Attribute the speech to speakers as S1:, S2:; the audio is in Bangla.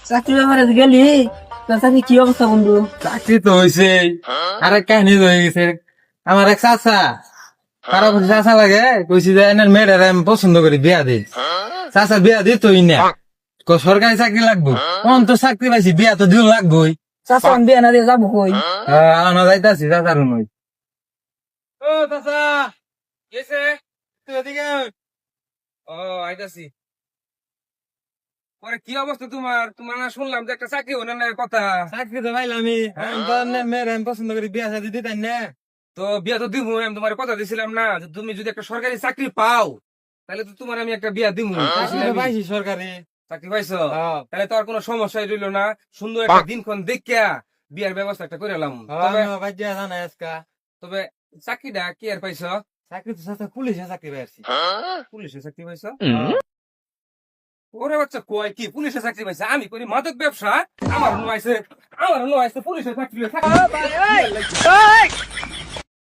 S1: চাকরি ব্যাপারে গেলি তোর চাকরি কি অবস্থা বন্ধু?
S2: চাকরি তো হয়েছে, আর এক কাহিনী তো হয়ে গেছে। আমার এক চাচা, তারা বলছে চাচা লাগে, কইছি যে এনার মেয়েটার আমি পছন্দ করি, বিয়া দিই। চাচা বিয়া দিতই না, সরকারি চাকরি লাগবো। কোন তো চাকরি পাইছি, বিয়া তো দিও লাগবোই।
S1: চাচা আমি বিয়া না দিয়ে যাবো কই?
S2: আনা যাইতাছি চাচার নই। ও চাচা, গেছে তুই এদিকে আয়। ও আইতাছি। পরে কি অবস্থা তোমার? তোমার না শুনলাম যে একটা চাকরি হইনার কথা। চাকরি তো পাইলামই, মেয়ের আমি পছন্দ করি, বিয়া শাদী দিতেন না। তো বিয়া তো দিব, আমি তোমার কথা দিছিলাম না যে তুমি যদি একটা সরকারি চাকরি পাও তাহলে তো তোমার আমি একটা বিয়া দিব। পাইছি সরকারি চাকরি পাইছো, তাহলে তো আর কোনো সমস্যাই রইলো না। সুন্দর একটা দিনক্ষণ দেখিয়া বিয়ার ব্যবস্থা একটা করে এলাম। তবে চাকরিটা কি আর পাইছো? চাকরি তো পুলিশে চাকরি পাইছি। পুলিশে চাকরি পাইছো? ওরে বাচ্চা কয় কি পুলিশে চাকরি পাইছে? আমি করি মাদক ব্যবসা, আমার নো আইছে পুলিশে চাকরি।